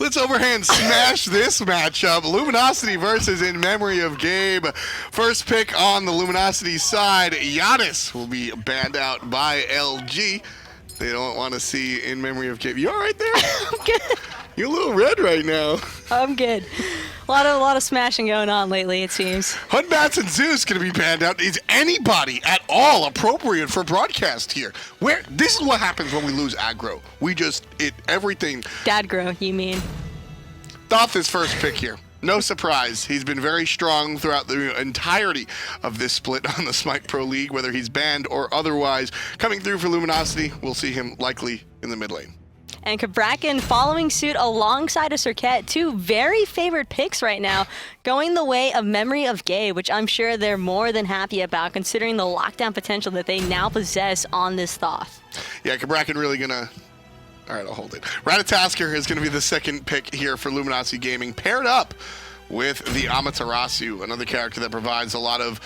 let's overhand smash this matchup. Luminosity versus In Memory of Gabe. First pick on the Luminosity side. Giannis will be banned out by LG. They don't want to see In Memory of Gabe. You all right there? I'm good. You're a little red right now. I'm good. A lot of smashing going on lately, it seems. Hunbats and Zeus going to be banned out. Is anybody at all appropriate for broadcast here? This is what happens when we lose aggro. Everything. Dadgro, you mean? Thoth is first pick here. No surprise. He's been very strong throughout the entirety of this split on the SMITE Pro League, whether he's banned or otherwise. Coming through for Luminosity, we'll see him likely in the mid lane. And Cabrakan following suit alongside a Cirquet, two very favored picks right now, going the way of Memory of Gabe, which I'm sure they're more than happy about considering the lockdown potential that they now possess on this Thoth. Yeah, Cabrakan really gonna... All right, I'll hold it. Ratatasker is going to be the second pick here for Luminosity Gaming, paired up with the Amaterasu, another character that provides a lot of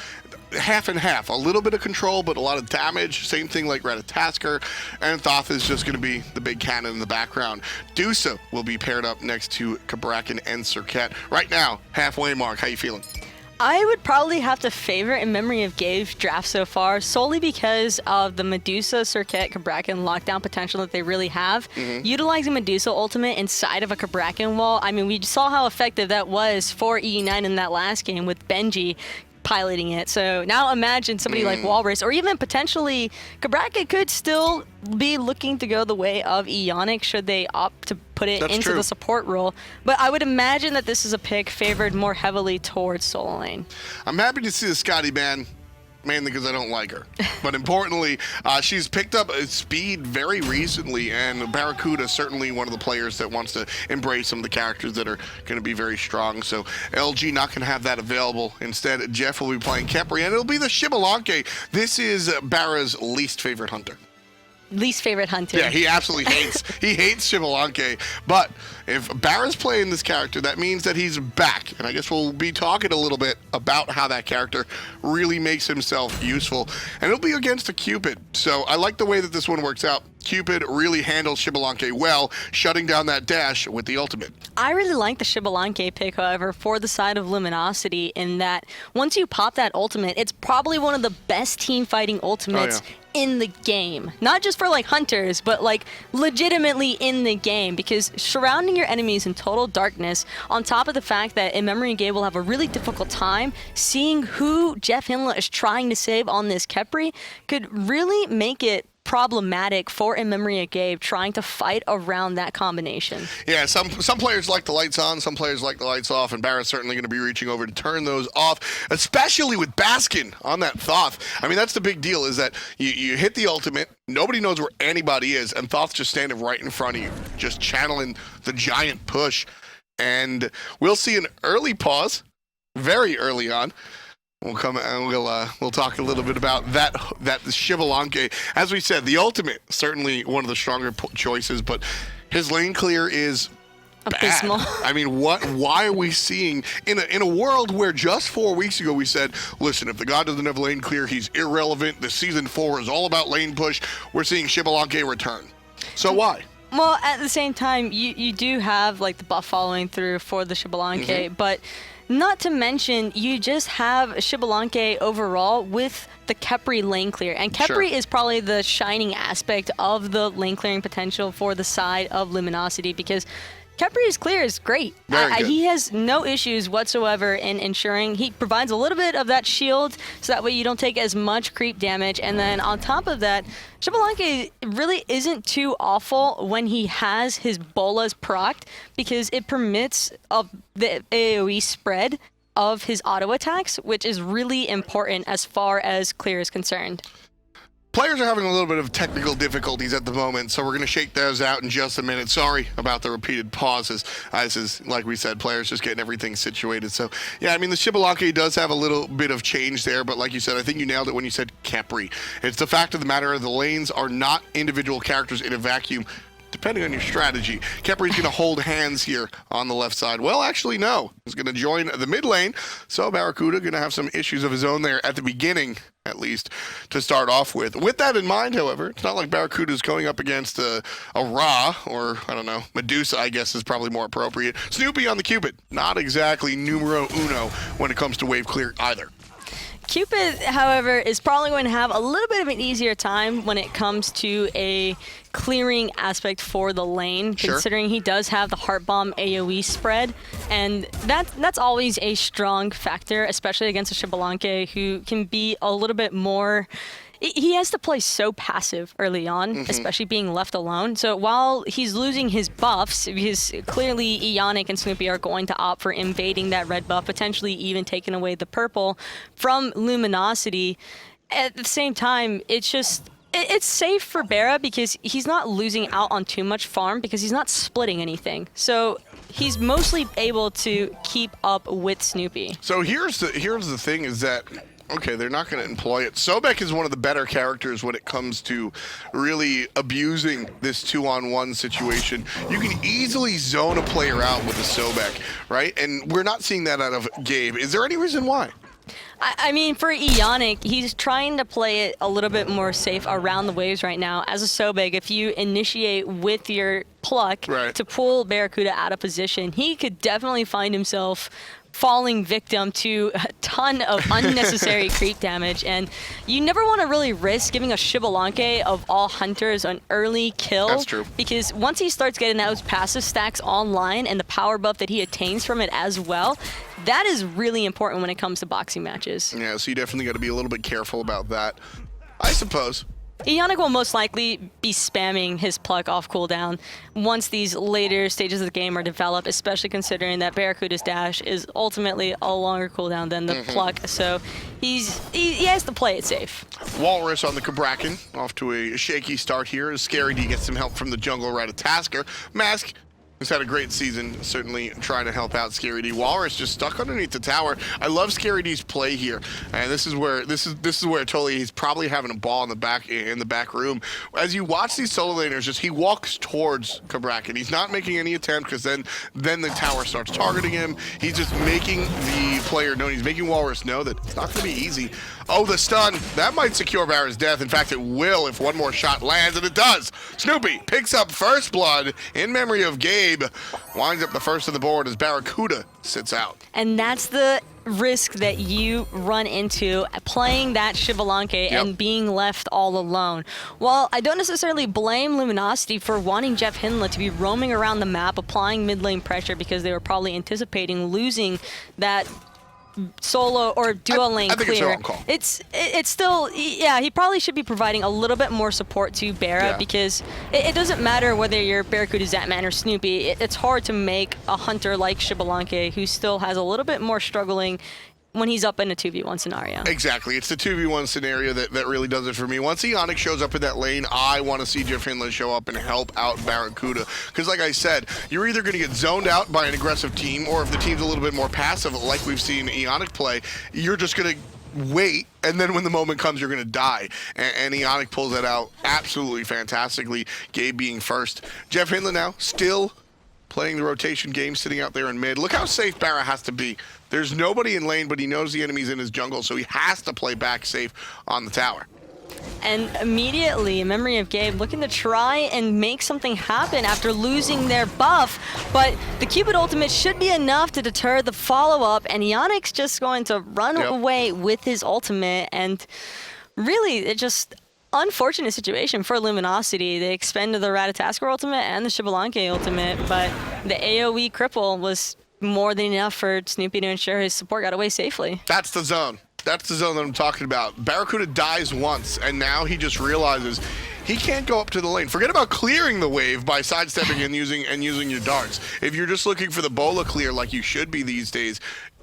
half and half, a little bit of control, but a lot of damage. Same thing like Ratatasker, and Thoth is just going to be the big cannon in the background. Dusa will be paired up next to Cabrakan and Cirquet. Right now, halfway mark. How you feeling? I would probably have to favor In Memory of Gabe's draft so far, solely because of the Medusa, Cirquet, Cabrakan lockdown potential that they really have. Utilizing Medusa ultimate inside of a Cabrakan wall, I mean, we saw how effective that was for E9 in that last game with Benji piloting it. So now imagine somebody like Walrus, or even potentially Cabrakan could still be looking to go the way of Eonic should they opt to put it into the support role. But I would imagine that this is a pick favored more heavily towards solo lane. I'm happy to see the Scotty ban, mainly because I don't like her. But importantly, she's picked up speed very recently, and Barracuda certainly one of the players that wants to embrace some of the characters that are going to be very strong. So LG not going to have that available. Instead, Jeff will be playing Kepri, and it'll be the Shibalanke. This is Barra's least favorite hunter. Least favorite hunter. Yeah, he absolutely hates Shibalanke. But if Barra's playing this character, that means that he's back. And I guess we'll be talking a little bit about how that character really makes himself useful. And it'll be against a Cupid. So I like the way that this one works out. Cupid really handles Shibalanke well, shutting down that dash with the ultimate. I really like the Shibalanke pick, however, for the side of Luminosity, in that once you pop that ultimate, it's probably one of the best team fighting ultimates in the game. Not just for like hunters, but like legitimately in the game, because surrounding your enemies in total darkness, on top of the fact that In Memory of Gabe will have a really difficult time seeing who Jeff Hinla is trying to save on this Kepri, could really make it problematic for In Memory of Gabe trying to fight around that combination. Yeah, some players like the lights on, some players like the lights off, and Barra's certainly going to be reaching over to turn those off, especially with Baskin on that Thoth. I mean, that's the big deal, is that you hit the ultimate, nobody knows where anybody is, and Thoth's just standing right in front of you, just channeling the giant push. And we'll see an early pause, very early on. We'll come and we'll talk a little bit about that Shibalanke. As we said, the ultimate, certainly one of the stronger choices, but his lane clear is abysmal. Bad. I mean, why are we seeing in a world where just 4 weeks ago we said, listen, if the god doesn't have lane clear, he's irrelevant. The season 4 is all about lane push. We're seeing Shibalanke return. So why? Well, at the same time, you do have like the buff following through for the Shibalanke, but not to mention, you just have Shibalanke overall with the Kepri lane clear. And Kepri is probably the shining aspect of the lane clearing potential for the side of Luminosity, because Kepri's clear is great. He has no issues whatsoever in ensuring he provides a little bit of that shield, so that way you don't take as much creep damage. And then on top of that, Shibalanke really isn't too awful when he has his bolas procced, because it permits of the AoE spread of his auto attacks, which is really important as far as clear is concerned. Players are having a little bit of technical difficulties at the moment, so we're going to shake those out in just a minute. Sorry about the repeated pauses. This is, like we said, players just getting everything situated. So, yeah, I mean, the Shibalanke does have a little bit of change there, but like you said, I think you nailed it when you said Kepri. It's the fact of the matter, the lanes are not individual characters in a vacuum. depending on your strategy. Khepri's going to hold hands here on the left side. Well, actually, no. He's going to join the mid lane. So Barracuda going to have some issues of his own there at the beginning, at least, to start off with. With that in mind, however, it's not like Barracuda's going up against a Ra, or, I don't know, Medusa, I guess is probably more appropriate. Snoopy on the Cupid. Not exactly numero uno when it comes to wave clear either. Cupid, however, is probably going to have a little bit of an easier time when it comes to a clearing aspect for the lane, considering he does have the Heart Bomb AoE spread, and that's always a strong factor, especially against a Xbalanque who can be a little bit more... He has to play so passive early on, especially being left alone. So while he's losing his buffs, because clearly Ionic and Snoopy are going to opt for invading that red buff, potentially even taking away the purple from Luminosity, at the same time, it's safe for Barra because he's not losing out on too much farm because he's not splitting anything. So he's mostly able to keep up with Snoopy. So here's the thing is that, okay, they're not going to employ it. Sobek is one of the better characters when it comes to really abusing this 2-on-1 situation. You can easily zone a player out with a Sobek, right? And we're not seeing that out of Gabe. Is there any reason why? I mean, for Ionic, he's trying to play it a little bit more safe around the waves right now. As a Sobek, if you initiate with your pluck to pull Barracuda out of position, he could definitely find himself falling victim to a ton of unnecessary creep damage, and you never want to really risk giving a Xbalanque of all hunters an early kill. That's true. Because once he starts getting those passive stacks online and the power buff that he attains from it as well, that is really important when it comes to boxing matches. Yeah, so you definitely got to be a little bit careful about that, I suppose. Ionic will most likely be spamming his pluck off cooldown once these later stages of the game are developed, especially considering that Barracuda's dash is ultimately a longer cooldown than the pluck, so he has to play it safe. Walrus on the Cabrakan, off to a shaky start here as Scary D gets some help from the jungle Ratatasker. Mask has had a great season, certainly trying to help out Scary D. Walrus just stuck underneath the tower. I love Scary D's play here, and this is where totally he's probably having a ball in the back room. As you watch these solo laners, he walks towards Cabrakan. He's not making any attempt because then the tower starts targeting him. He's just making the player know. He's making Walrus know that it's not going to be easy. Oh, the stun. That might secure Barra's death. In fact, it will if one more shot lands, and it does. Snoopy picks up first blood in memory of Gabe. Winds up the first on the board as Barracuda sits out. And that's the risk that you run into playing that Xbalanque and being left all alone. While I don't necessarily blame Luminosity for wanting Jeff Hindla to be roaming around the map, applying mid lane pressure because they were probably anticipating losing that solo or duo lane I think clear. It's the wrong call. It's still, yeah, he probably should be providing a little bit more support to Barra because it doesn't matter whether you're Barracuda, Zatman, or Snoopy. It's hard to make a hunter like Xbalanque who still has a little bit more struggling when he's up in a 2v1 scenario. Exactly. It's the 2v1 scenario that really does it for me. Once Ionic shows up in that lane, I want to see Jeff Hindla show up and help out Barracuda. Because like I said, you're either going to get zoned out by an aggressive team, or if the team's a little bit more passive, like we've seen Ionic play, you're just going to wait, and then when the moment comes, you're going to die. And Ionic pulls that out absolutely fantastically, Gabe being first. Jeff Hindla now still playing the rotation game, sitting out there in mid. Look how safe Barra has to be. There's nobody in lane, but he knows the enemy's in his jungle, so he has to play back safe on the tower. And immediately, in memory of Gabe, looking to try and make something happen after losing their buff, but the Cupid ultimate should be enough to deter the follow-up, and Ionic's just going to run away with his ultimate, and really, it just... unfortunate situation for Luminosity. They expended the Ratatasker ultimate and the Xbalanque ultimate, but the AoE cripple was more than enough for Snoopy to ensure his support got away safely. That's the zone. That's the zone that I'm talking about. Barracuda dies once, and now he just realizes he can't go up to the lane. Forget about clearing the wave by sidestepping and using your darts. If you're just looking for the bola clear like you should be these days,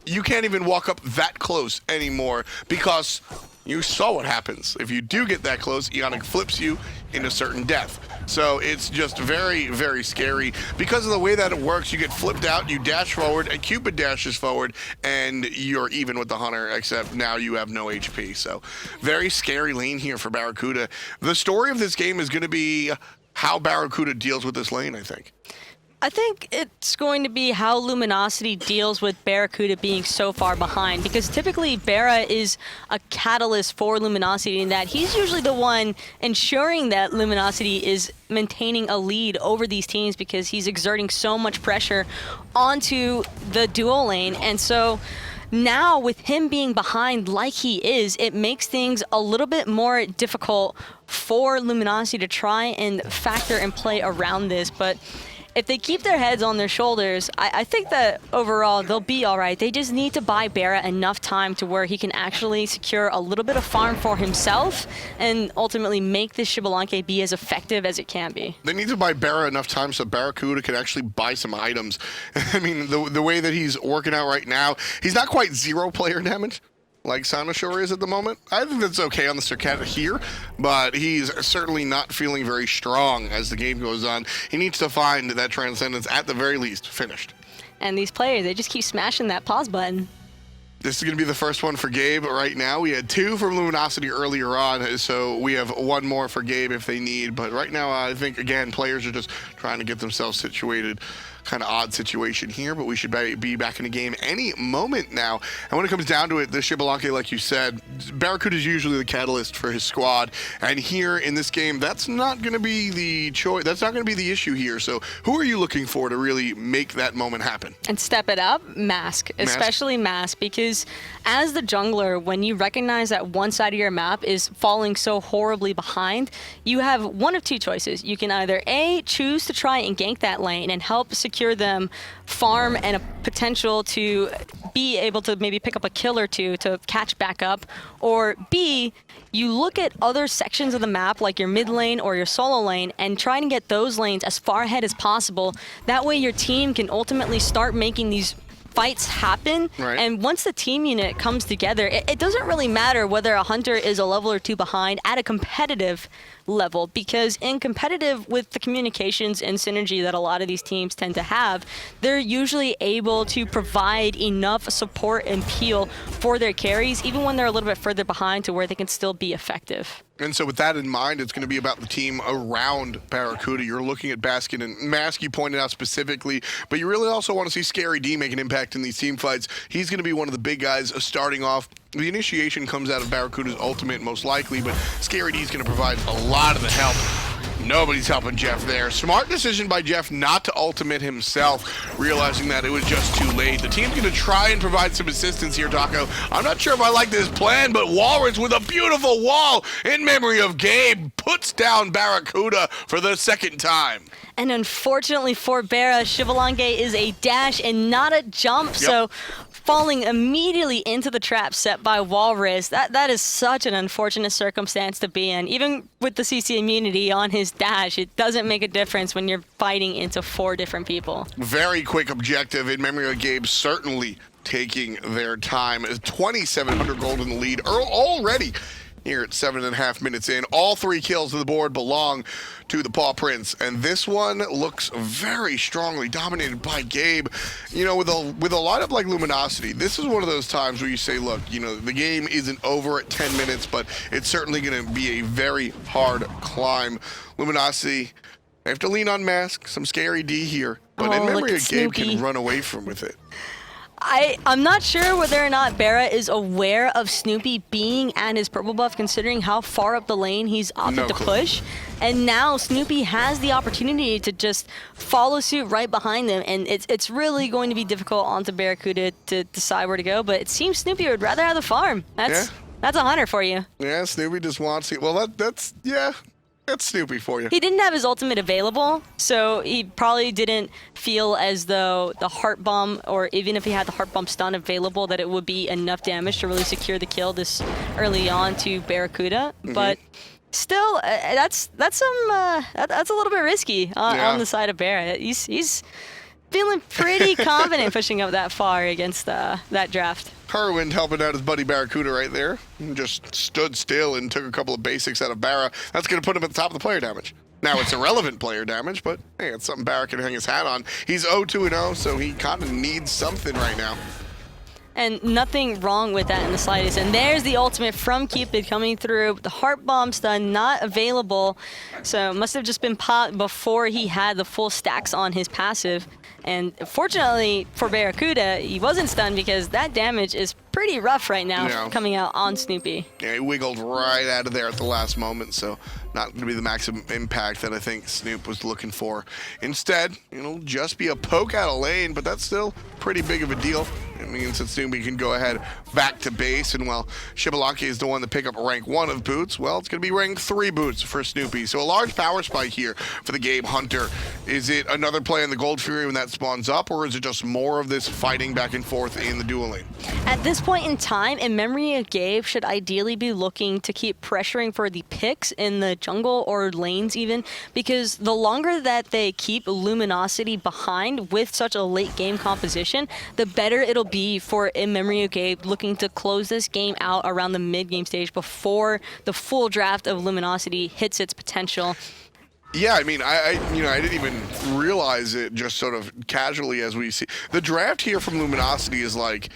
you can't even walk up that close anymore because you saw what happens. If you do get that close, Ionic flips you into certain death. So it's just very, very scary. Because of the way that it works, you get flipped out, you dash forward, and Cupid dashes forward, and you're even with the Hunter, except now you have no HP. So very scary lane here for Barracuda. The story of this game is going to be how Barracuda deals with this lane, I think. I think it's going to be how Luminosity deals with Barracuda being so far behind, because typically Barra is a catalyst for Luminosity in that he's usually the one ensuring that Luminosity is maintaining a lead over these teams because he's exerting so much pressure onto the duo lane. And so now with him being behind like he is, it makes things a little bit more difficult for Luminosity to try and factor and play around this. But if they keep their heads on their shoulders, I think that overall they'll be all right. They just need to buy Barra enough time to where he can actually secure a little bit of farm for himself and ultimately make this Xbalanque be as effective as it can be. They need to buy Barra enough time so Barracuda can actually buy some items. I mean, the way that he's working out right now, he's not quite 0 player damage like Sanashore is at the moment. I think that's okay on the Circata here, but he's certainly not feeling very strong as the game goes on. He needs to find that Transcendence, at the very least, finished. And these players, they just keep smashing that pause button. This is going to be the first one for Gabe right now. We had 2 from Luminosity earlier on, so we have 1 more for Gabe if they need. But right now, I think, again, players are just trying to get themselves situated. Kind of odd situation here, but we should be back in the game any moment now. And when it comes down to it, the Xbalanque, like you said, Barracuda is usually the catalyst for his squad. And here in this game, that's not going to be the choice. That's not going to be the issue here. So who are you looking for to really make that moment happen? And step it up, Mask, especially Mask, because as the jungler, when you recognize that one side of your map is falling so horribly behind, you have one of 2 choices. You can either A, choose to try and gank that lane and help secure them farm and a potential to be able to maybe pick up a kill or 2 to catch back up, or B, you look at other sections of the map like your mid lane or your solo lane and try and get those lanes as far ahead as possible. That way your team can ultimately start making these fights happen. Right. And once the team unit comes together, it doesn't really matter whether a hunter is a level or 2 behind at a competitive level, because in competitive, with the communications and synergy that a lot of these teams tend to have, they're usually able to provide enough support and peel for their carries, even when they're a little bit further behind, to where they can still be effective. And so with that in mind, it's going to be about the team around Barracuda. You're looking at Baskin and Mask, you pointed out specifically, but you really also want to see Scary D make an impact in these team fights. He's going to be one of the big guys starting off. The initiation comes out of Barracuda's ultimate most likely, but Scary D is going to provide a lot of the help. Nobody's helping Jeff there. Smart decision by Jeff not to ultimate himself, realizing that it was just too late. The team's going to try and provide some assistance here, Taco. I'm not sure if I like this plan, but Walrus with a beautiful wall in memory of Gabe puts down Barracuda for the 2nd time. And unfortunately for Barra, Xbalanque is a dash and not a jump, so falling immediately into the trap set by Walrus. That is such an unfortunate circumstance to be in. Even with the CC immunity on his dash, it doesn't make a difference when you're fighting into 4 different people. Very quick objective in memory of Gabe, certainly taking their time. 2,700 gold in the lead already. Here at 7.5 minutes in, all 3 kills of the board belong to the Paw Prince, and this one looks very strongly dominated by Gabe. You know, with a lineup like Luminosity, this is one of those times where you say, look, you know, the game isn't over at 10 minutes, but it's certainly going to be a very hard climb. Luminosity, they have to lean on Mask, some Scary D here, but in memory of Gabe can run away from with it. I'm not sure whether or not Barra is aware of Snoopy being at his purple buff, considering how far up the lane he's opted to push. And now Snoopy has the opportunity to just follow suit right behind them, and it's really going to be difficult onto Barracuda to decide where to go. But it seems Snoopy would rather have the farm. That's a hunter for you. Yeah, Snoopy just wants to. Well, that's Snoopy for you. He didn't have his ultimate available, so he probably didn't feel as though the heart bomb, or even if he had the heart bomb stun available, that it would be enough damage to really secure the kill this early on to Barracuda. But still, that's a little bit risky on the side of Barra. He's feeling pretty confident pushing up that far against that draft. Kerwind helping out his buddy Barracuda right there. He just stood still and took a couple of basics out of Barra. That's going to put him at the top of the player damage. Now, it's irrelevant player damage, but hey, it's something Barra can hang his hat on. He's 0-2-0, so he kind of needs something right now. And nothing wrong with that in the slightest. And there's the ultimate from Cupid coming through. The Heart Bomb stun not available. So must have just been popped before he had the full stacks on his passive. And fortunately for Barracuda, he wasn't stunned because that damage is pretty rough right now coming out on Snoopy. Yeah, he wiggled right out of there at the last moment, so not going to be the maximum impact that I think Snoop was looking for. Instead, it'll just be a poke out of lane, but that's still pretty big of a deal. It means that Snoopy can go ahead back to base, and while Shibalanki is the one to pick up rank 1 of boots, well, it's going to be rank 3 boots for Snoopy. So a large power spike here for the Gabe Hunter. Is it another play in the Gold Fury when that spawns up, or is it just more of this fighting back and forth in the dual lane? At this point in time, In Memory of Gabe should ideally be looking to keep pressuring for the picks in the jungle or lanes even, because the longer that they keep Luminosity behind with such a late game composition, the better it'll be for In Memory of Gabe looking to close this game out around the mid-game stage before the full draft of Luminosity hits its potential. Yeah, I mean, I didn't even realize it just sort of casually as we see. The draft here from Luminosity is like,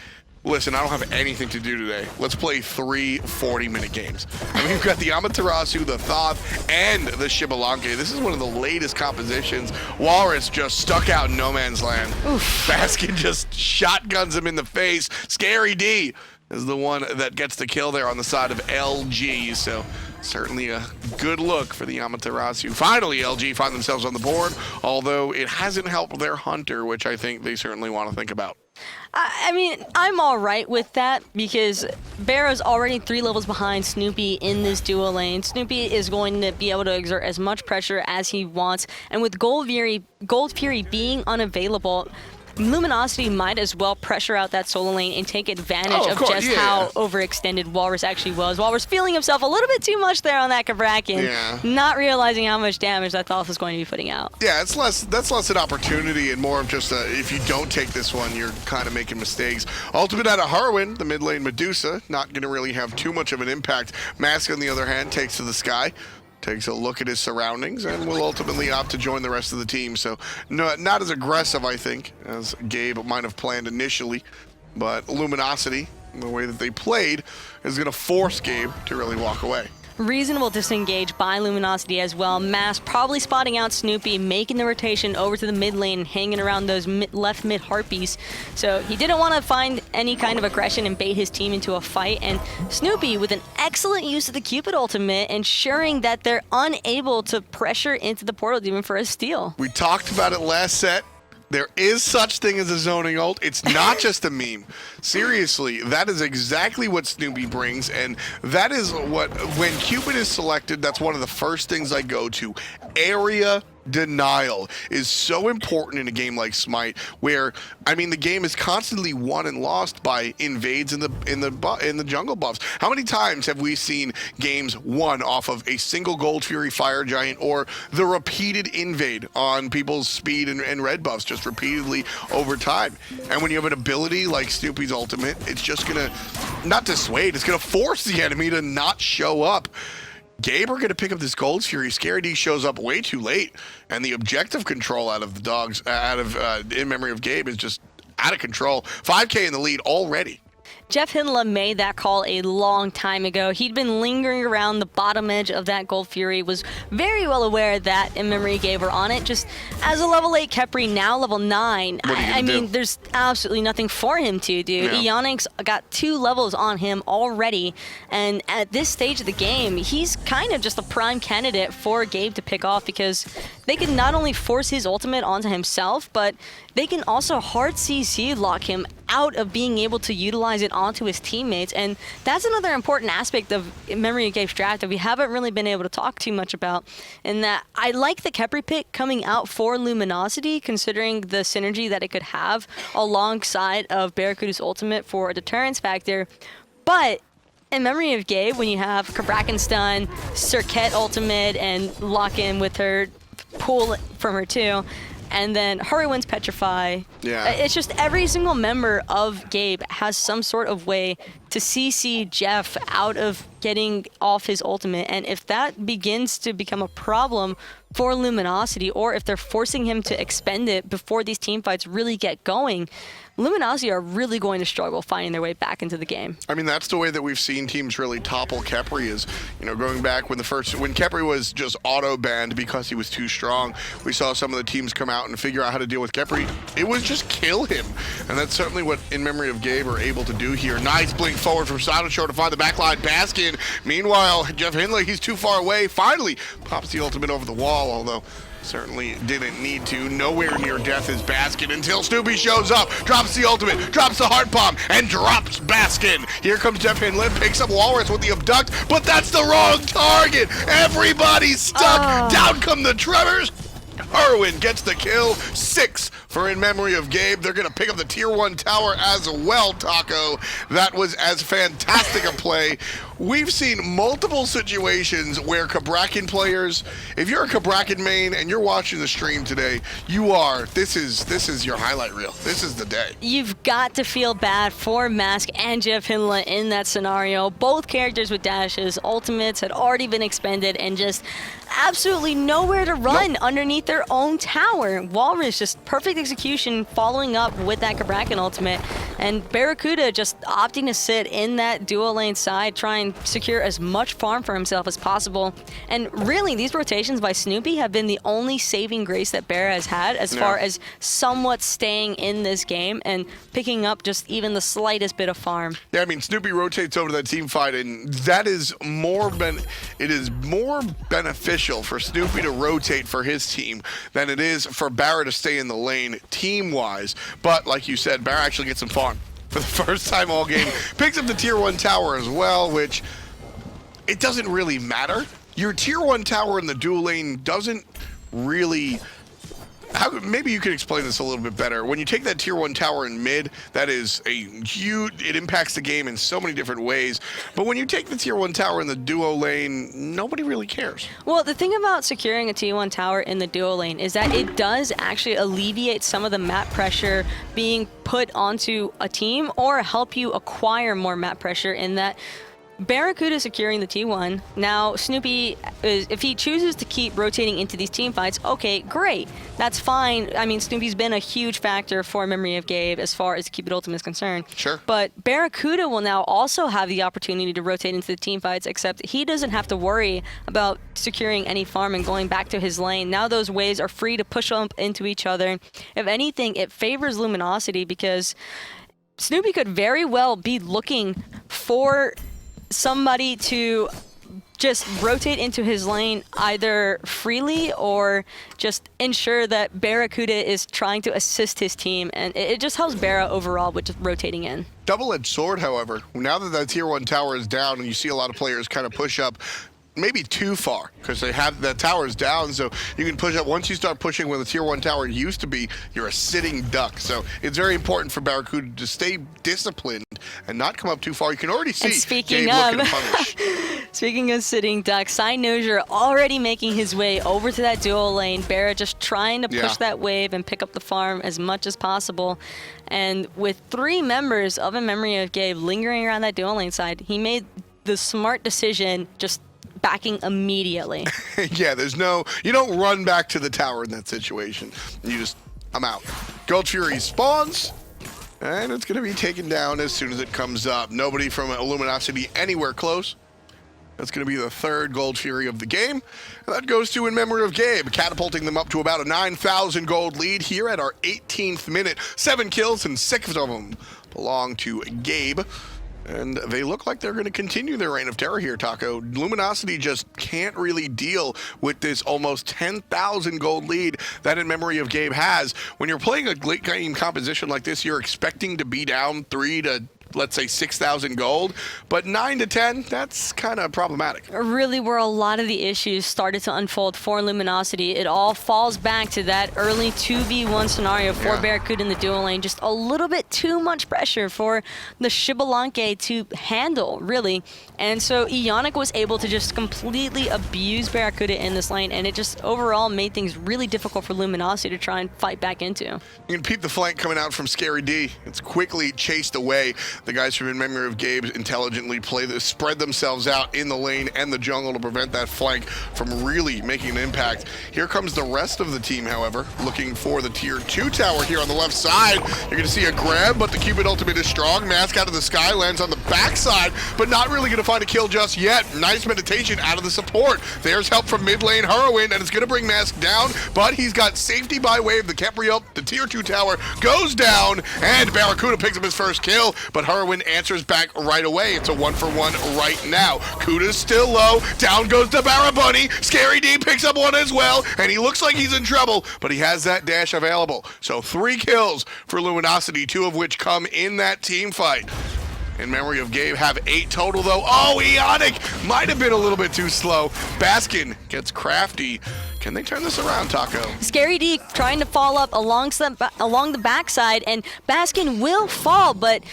listen, I don't have anything to do today. Let's play 3 40-minute games. I mean, we've got the Amaterasu, the Thoth, and the Shibalanki. This is one of the latest compositions. Walrus just stuck out in no man's land. Oof. Baskin just shotguns him in the face. Scary D is the one that gets the kill there on the side of LG. So certainly a good look for the Amaterasu. Finally, LG find themselves on the board, although it hasn't helped their Hunter, which I think they certainly want to think about. I mean, I'm all right with that because Barrow's already 3 levels behind Snoopy in this dual lane. Snoopy is going to be able to exert as much pressure as he wants, and with Gold Fury being unavailable, Luminosity might as well pressure out that solo lane and take advantage of just how overextended Walrus actually was. Walrus feeling himself a little bit too much there on that Kabrakan, not realizing how much damage that Thoth was going to be putting out. Yeah, that's less an opportunity and more of just if you don't take this one, you're kind of making mistakes. Ultimate out of Harwin, the mid lane Medusa, not going to really have too much of an impact. Mask, on the other hand, takes to the sky. Takes a look at his surroundings and will ultimately opt to join the rest of the team. So not as aggressive, I think, as Gabe might have planned initially. But Luminosity, the way that they played, is going to force Gabe to really walk away. Reasonable disengage by Luminosity as well. Mass probably spotting out Snoopy, making the rotation over to the mid lane and hanging around those left mid harpies. So he didn't want to find any kind of aggression and bait his team into a fight. And Snoopy, with an excellent use of the Cupid ultimate, ensuring that they're unable to pressure into the portal demon for a steal. We talked about it last set. There is such thing as a zoning ult. It's not just a meme. Seriously, that is exactly what Snoopy brings, and that is what, when Cupid is selected, that's one of the first things I go to. Area denial is so important in a game like SMITE, where I mean the game is constantly won and lost by invades in the jungle buffs. How many times have we seen games won off of a single Gold Fury Fire Giant or the repeated invade on people's speed and red buffs just repeatedly over time? And when you have an ability like Snoopy's ultimate, it's just gonna not dissuade, it's gonna force the enemy to not show up. Gabe are going to pick up this Gold Fury. Scary D shows up way too late, and the objective control out of the dogs, In Memory of Gabe, is just out of control. 5K in the lead already. Jeff Hindla made that call a long time ago. He'd been lingering around the bottom edge of that Gold Fury, was very well aware that In Memory Gabe were on it. Just as a level 8 Khepri, now level 9, I mean, there's absolutely nothing for him to do. Yeah. Eonix got 2 levels on him already, and at this stage of the game, he's kind of just a prime candidate for Gabe to pick off because they can not only force his ultimate onto himself, but they can also hard CC lock him out of being able to utilize it onto his teammates. And that's another important aspect of Memory of Gabe's draft that we haven't really been able to talk too much about. And that I like the Khepri pick coming out for Luminosity, considering the synergy that it could have alongside of Barracuda's ultimate for a deterrence factor. But In Memory of Gabe, when you have Kabrakan stun, Circuit ultimate, and lock in with her pull from her too, and then Hurriwin's Petrify. Yeah. It's just every single member of Gabe has some sort of way to CC Jeff out of getting off his ultimate. And if that begins to become a problem for Luminosity, or if they're forcing him to expend it before these team fights really get going, Luminosity are really going to struggle finding their way back into the game. I mean, that's the way that we've seen teams really topple Khepri is, going back when Khepri was just auto-banned because he was too strong, we saw some of the teams come out and figure out how to deal with Khepri. It was just kill him. And that's certainly what In Memory of Gabe are able to do here. Nice blink forward from Show to find the backline Baskin. Meanwhile, Jeff Hindley, he's too far away. Finally pops the ultimate over the wall, although certainly didn't need to. Nowhere near death is Baskin until Snoopy shows up, drops the ultimate, drops the heart bomb, and drops Baskin. Here comes Jeff Hindley, picks up Walrus with the abduct, but that's the wrong target. Everybody's stuck. Down come the Tremors. Irwin gets the kill. 6 for In Memory of Gabe. They're going to pick up the Tier 1 tower as well, Taco. That was as fantastic a play. We've seen multiple situations where Cabrakan players, if you're a Cabrakan main and you're watching the stream today, this is your highlight reel. This is the day. You've got to feel bad for Mask and Jeff Hindley in that scenario. Both characters with dashes, ultimates had already been expended, and just absolutely nowhere to run underneath their own tower. Walrus, just perfect execution, following up with that Cabrakan ultimate, and Barracuda just opting to sit in that dual lane side, trying to secure as much farm for himself as possible. And really, these rotations by Snoopy have been the only saving grace that Barra has had as far as somewhat staying in this game and picking up just even the slightest bit of farm. Yeah, I mean, Snoopy rotates over to that team fight, and that is more beneficial for Snoopy to rotate for his team than it is for Barra to stay in the lane team-wise. But like you said, Barra actually gets some farm for the first time all game. Picks up the Tier 1 tower as well, which it doesn't really matter. Your Tier 1 tower in the dual lane doesn't really... maybe you could explain this a little bit better. When you take that Tier 1 tower in mid, that is it impacts the game in so many different ways. But when you take the Tier 1 tower in the duo lane, nobody really cares. Well, the thing about securing a Tier 1 tower in the duo lane is that it does actually alleviate some of the map pressure being put onto a team, or help you acquire more map pressure in that Barracuda securing the T1. Now, Snoopy, if he chooses to keep rotating into these team fights, okay, great. That's fine. I mean, Snoopy's been a huge factor for Memory of Gabe as far as Keep It Ultimate is concerned. Sure. But Barracuda will now also have the opportunity to rotate into the team fights, except he doesn't have to worry about securing any farm and going back to his lane. Now those waves are free to push up into each other. If anything, it favors Luminosity because Snoopy could very well be looking for somebody to just rotate into his lane either freely or just ensure that Barracuda is trying to assist his team, and it just helps Barra overall with just rotating in. Double-edged sword, however, now that that Tier 1 tower is down and you see a lot of players kind of push up maybe too far because they have the towers down, so you can push up. Once you start pushing where the Tier 1 tower used to be, you're a sitting duck. So it's very important for Barracuda to stay disciplined and not come up too far. You can already see Gabe looking to punish. Speaking of sitting ducks, Cynosia already making his way over to that dual lane. Barra just trying to push that wave and pick up the farm as much as possible. And with 3 members of In Memory of Gabe lingering around that dual lane side, he made the smart decision just backing immediately. Yeah, you don't run back to the tower in that situation. You just, I'm out. Gold Fury spawns, and it's going to be taken down as soon as it comes up. Nobody from Luminosity anywhere close. That's going to be the 3rd Gold Fury of the game. And that goes to In Memory of Gabe, catapulting them up to about a 9,000 gold lead here at our 18th minute. 7 kills and 6 of them belong to Gabe. And they look like they're going to continue their reign of terror here, Taco. Luminosity just can't really deal with this almost 10,000 gold lead that In Memory of Gabe has. When you're playing a late game composition like this, you're expecting to be down 3 to, let's say, 6,000 gold, but 9 to 10, that's kind of problematic. Really, where a lot of the issues started to unfold for Luminosity, it all falls back to that early 2v1 scenario for Barracuda in the dual lane. Just a little bit too much pressure for the Xbalanque to handle, really. And so Ionic was able to just completely abuse Barracuda in this lane, and it just overall made things really difficult for Luminosity to try and fight back into. You can peep the flank coming out from Scary D. It's quickly chased away. The guys from In Memory of Gabe intelligently spread themselves out in the lane and the jungle to prevent that flank from really making an impact. Here comes the rest of the team, however, looking for the tier 2 tower here on the left side. You're going to see a grab, but the Cupid ultimate is strong. Mask out of the sky, lands on the backside, but not really going to find a kill just yet. Nice meditation out of the support. There's help from mid lane Heroin, and it's going to bring Mask down, but he's got safety by wave. The Kepri ult, the tier 2 tower goes down, and Barracuda picks up his first kill, but Heroin answers back right away. It's a 1-for-1 right now. Kuda's still low. Down goes the Barra Bunny. Scary D picks up one as well, and he looks like he's in trouble, but he has that dash available. So 3 kills for Luminosity, 2 of which come in that team fight. In Memory of Gabe have 8 total, though. Oh, Ionic might have been a little bit too slow. Baskin gets crafty. Can they turn this around, Taco? Scary D trying to fall up along the backside, and Baskin will fall, but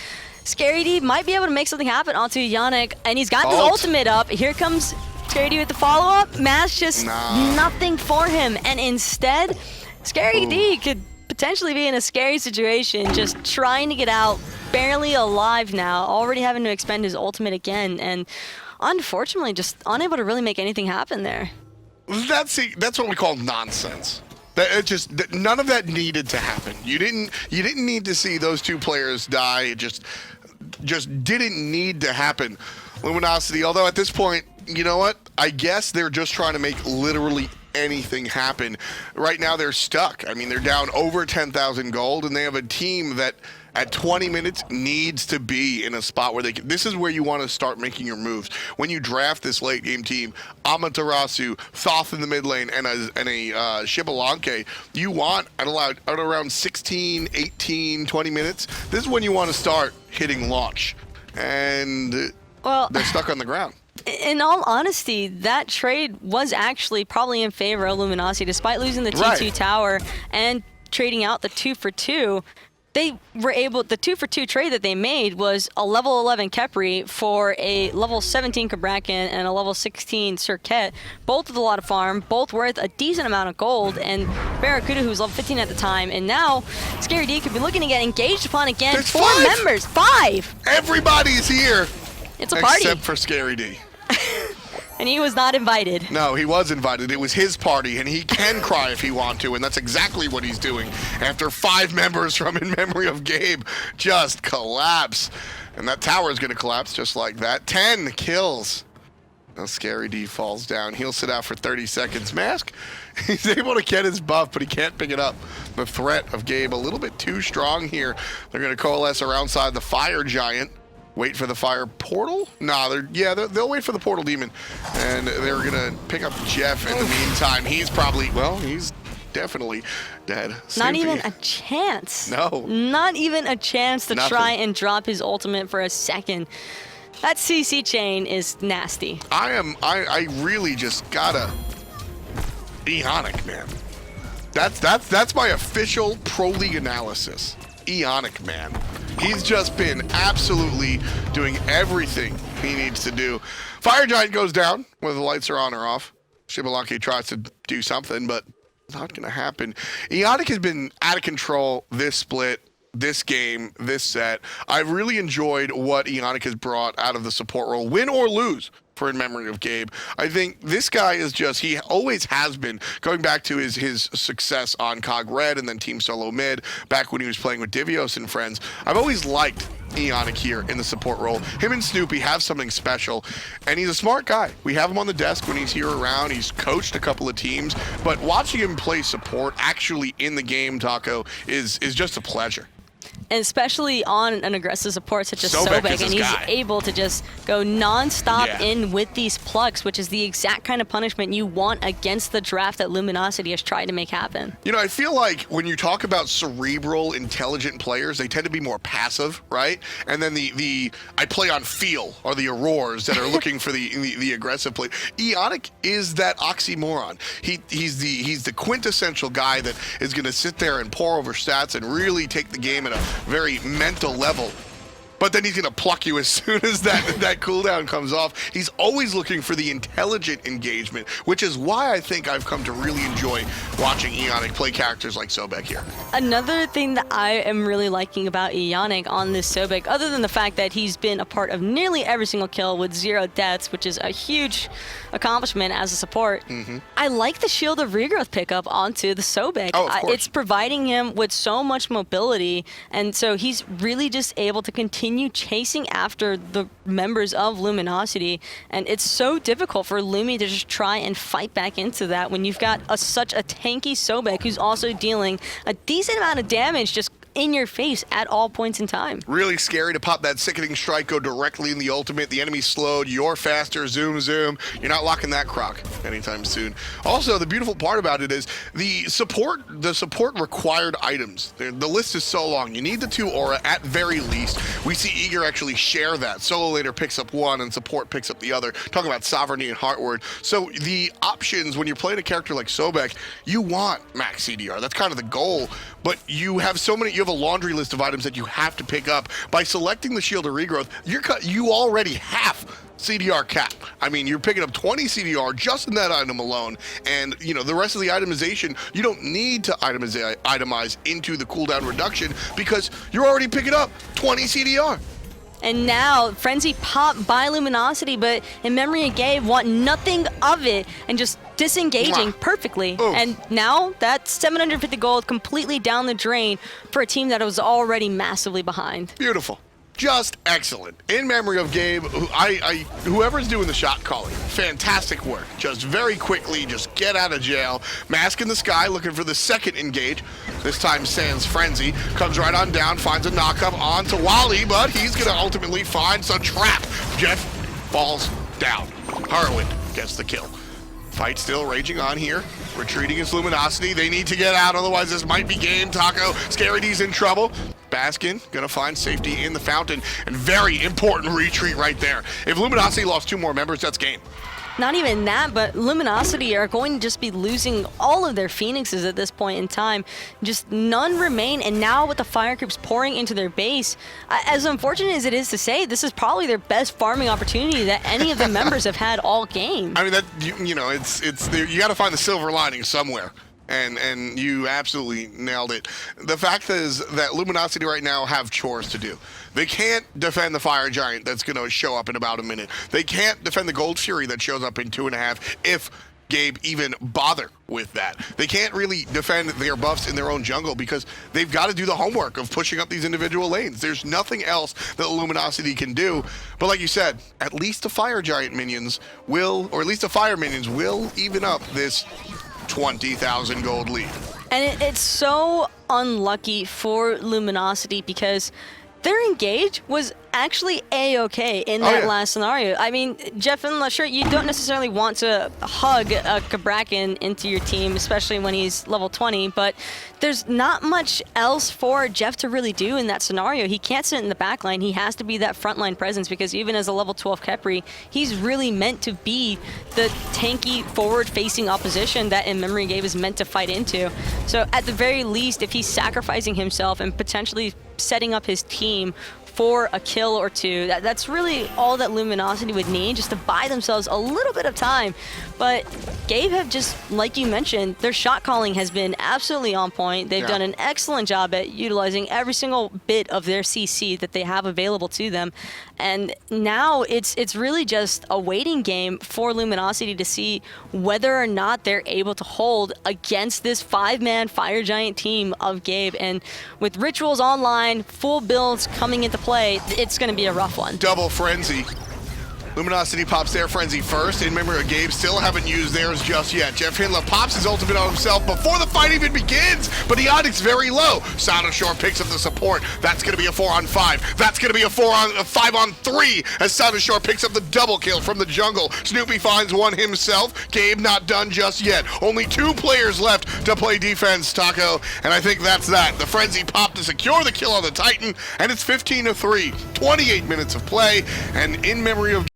Scary D might be able to make something happen onto Ionic, and he's got this ultimate up. Here comes Scary D with the follow-up. Mass just nothing for him, and instead, Scary D could potentially be in a scary situation, just trying to get out, barely alive now, already having to expend his ultimate again, and unfortunately just unable to really make anything happen there. That's what we call nonsense. None of that needed to happen. You didn't need to see those 2 players die. It just didn't need to happen. Luminosity, although at this point, you know what? I guess they're just trying to make literally anything happen. Right now they're stuck. I mean, they're down over 10,000 gold, and they have a team that at 20 minutes needs to be in a spot where they can. This is where you want to start making your moves. When you draft this late game team, Amaterasu, Thoth in the mid lane, and a Shibalanke, you want at around 16, 18, 20 minutes. This is when you want to start hitting launch. And they're stuck on the ground. In all honesty, that trade was actually probably in favor of Luminosity, despite losing the T2 tower and trading out the 2-for-2. They were able, the 2-for-2 trade that they made was a level 11 Kepri for a level 17 Kabrakan and a level 16 Circuit, both with a lot of farm, both worth a decent amount of gold, and Barracuda, who was level 15 at the time, and now Scary D could be looking to get engaged upon again. There's 4 5. members, 5! Everybody's here. It's a party. Except for Scary D. And he was not invited. No, he was invited. It was his party, and he can cry if he wants to, and that's exactly what he's doing after 5 members from In Memory of Gabe just collapse. And that tower is going to collapse just like that. 10 kills. Now Scary D falls down. He'll sit out for 30 seconds. Mask, he's able to get his buff, but he can't pick it up. The threat of Gabe a little bit too strong here. They're going to coalesce around side the Fire Giant. Wait for the fire portal? Nah, they'll wait for the portal demon. And they're gonna pick up Jeff in the meantime. He's definitely dead. Not even a chance. No. Not even a chance to try and drop his ultimate for a second. That CC chain is nasty. I really just gotta Ionic, man. That's my official Pro League analysis. Ionic, man. He's just been absolutely doing everything he needs to do. Fire Giant goes down, whether the lights are on or off. Shibalanke tries to do something, but not going to happen. Ionic has been out of control this split, this game, this set. I've really enjoyed what Ionic has brought out of the support role, win or lose, for In Memory of Gabe. I think this guy is just, he always has been, going back to his success on COG Red and then Team Solo Mid, back when he was playing with Divios and friends. I've always liked Ionic here in the support role. Him and Snoopy have something special, and he's a smart guy. We have him on the desk when he's here around. He's coached a couple of teams, but watching him play support actually in the game, Taco, is just a pleasure. And especially on an aggressive support such as Sobek Sobek, and he's able to just go non-stop in with these plucks, which is the exact kind of punishment you want against the draft that Luminosity has tried to make happen. You know, I feel like when you talk about cerebral, intelligent players, they tend to be more passive, right? And then the I play on feel, or the Aurors that are looking for the aggressive play. Ionic is that oxymoron. He's the quintessential guy that is going to sit there and pour over stats and really take the game at a very mental level. but then he's going to pluck you as soon as that cooldown comes off. He's always looking for the intelligent engagement, which is why I think I've come to really enjoy watching Ionic play characters like Sobek here. Another thing that I am really liking about Ionic on this Sobek, other than the fact that he's been a part of nearly every single kill with 0 deaths, which is a huge accomplishment as a support, I like the Shield of Regrowth pickup onto the Sobek. Oh, of course. It's providing him with so much mobility, and so he's really just able to continue chasing after the members of Luminosity, and it's so difficult for Lumi to just try and fight back into that when you've got such a tanky Sobek who's also dealing a decent amount of damage just in your face at all points in time. Really scary to pop that sickening strike, go directly in the ultimate. The enemy's slowed, you're faster, zoom, zoom. You're not locking that croc anytime soon. Also, the beautiful part about it is the support required items. The list is so long. You need the 2 aura at very least. We see Eager actually share that. Solo later picks up one and support picks up the other. Talking about sovereignty and Heartward. So the options when you're playing a character like Sobek, you want max CDR. That's kind of the goal. But you have so many, you have a laundry list of items that you have to pick up. By selecting the Shield of Regrowth, you already have CDR cap. I mean, you're picking up 20 CDR just in that item alone, and you know the rest of the itemization, you don't need to itemize into the cooldown reduction because you're already picking up 20 CDR. And now, Frenzy popped by Luminosity, but in memory of Gabe, want nothing of it and just disengaging perfectly. Oof. And now, that 750 gold completely down the drain for a team that was already massively behind. Beautiful. Just excellent. In memory of Gabe, whoever's doing the shot calling, fantastic work. Just very quickly, just get out of jail. Mask in the sky, looking for the second engage. This time Sans Frenzy comes right on down, finds a knock-up onto Wally, but he's gonna ultimately find some trap. Jeff falls down. Harwin gets the kill. Fight still raging on here. Retreating is Luminosity. They need to get out, otherwise this might be game. Taco, Scary D's in trouble. Baskin gonna find safety in the fountain, and very important retreat right there. If Luminosity lost 2 more members, that's game. Not even that, but Luminosity are going to just be losing all of their Phoenixes at this point in time. Just none remain, and now with the fire creeps pouring into their base, as unfortunate as it is to say, this is probably their best farming opportunity that any of the members have had all game. I mean, that you know, it's you got to find the silver lining somewhere. And you absolutely nailed it. The fact is that Luminosity right now have chores to do. They can't defend the Fire Giant that's going to show up in about a minute. They can't defend the Gold Fury that shows up in 2.5 if Gabe even bother with that. They can't really defend their buffs in their own jungle because they've got to do the homework of pushing up these individual lanes. There's nothing else that Luminosity can do. But like you said, at least the Fire Giant minions will, or at least the Fire minions will even up this 20,000 gold lead. And it's so unlucky for Luminosity because their engage was actually A-okay in that last scenario. I mean, Jeff and Lasher, you don't necessarily want to hug a Kabrakan into your team, especially when he's level 20, but there's not much else for Jeff to really do in that scenario. He can't sit in the back line. He has to be that frontline presence because even as a level 12 Khepri, he's really meant to be the tanky, forward-facing opposition that in memory Gabe is meant to fight into. So at the very least, if he's sacrificing himself and potentially setting up his team for a kill or two, that's really all that Luminosity would need just to buy themselves a little bit of time. But Gabe have just, like you mentioned, their shot calling has been absolutely on point. They've done an excellent job at utilizing every single bit of their CC that they have available to them. And now it's really just a waiting game for Luminosity to see whether or not they're able to hold against this 5-man Fire Giant team of Gabe. And with Rituals online, full builds coming into play, it's going to be a rough one. Double Frenzy. Luminosity pops their Frenzy first. In memory of Gabe, still haven't used theirs just yet. Jeff Hindla pops his ultimate on himself before the fight even begins, but the Onyx very low. Soundashore picks up the support. That's going to be a 4-on-5. That's going to be a 5-on-3 as Soundashore picks up the double kill from the jungle. Snoopy finds one himself. Gabe not done just yet. Only 2 players left to play defense, Taco, and I think that's that. The Frenzy pop to secure the kill on the Titan, and it's 15-3. 28 minutes of play, and in memory of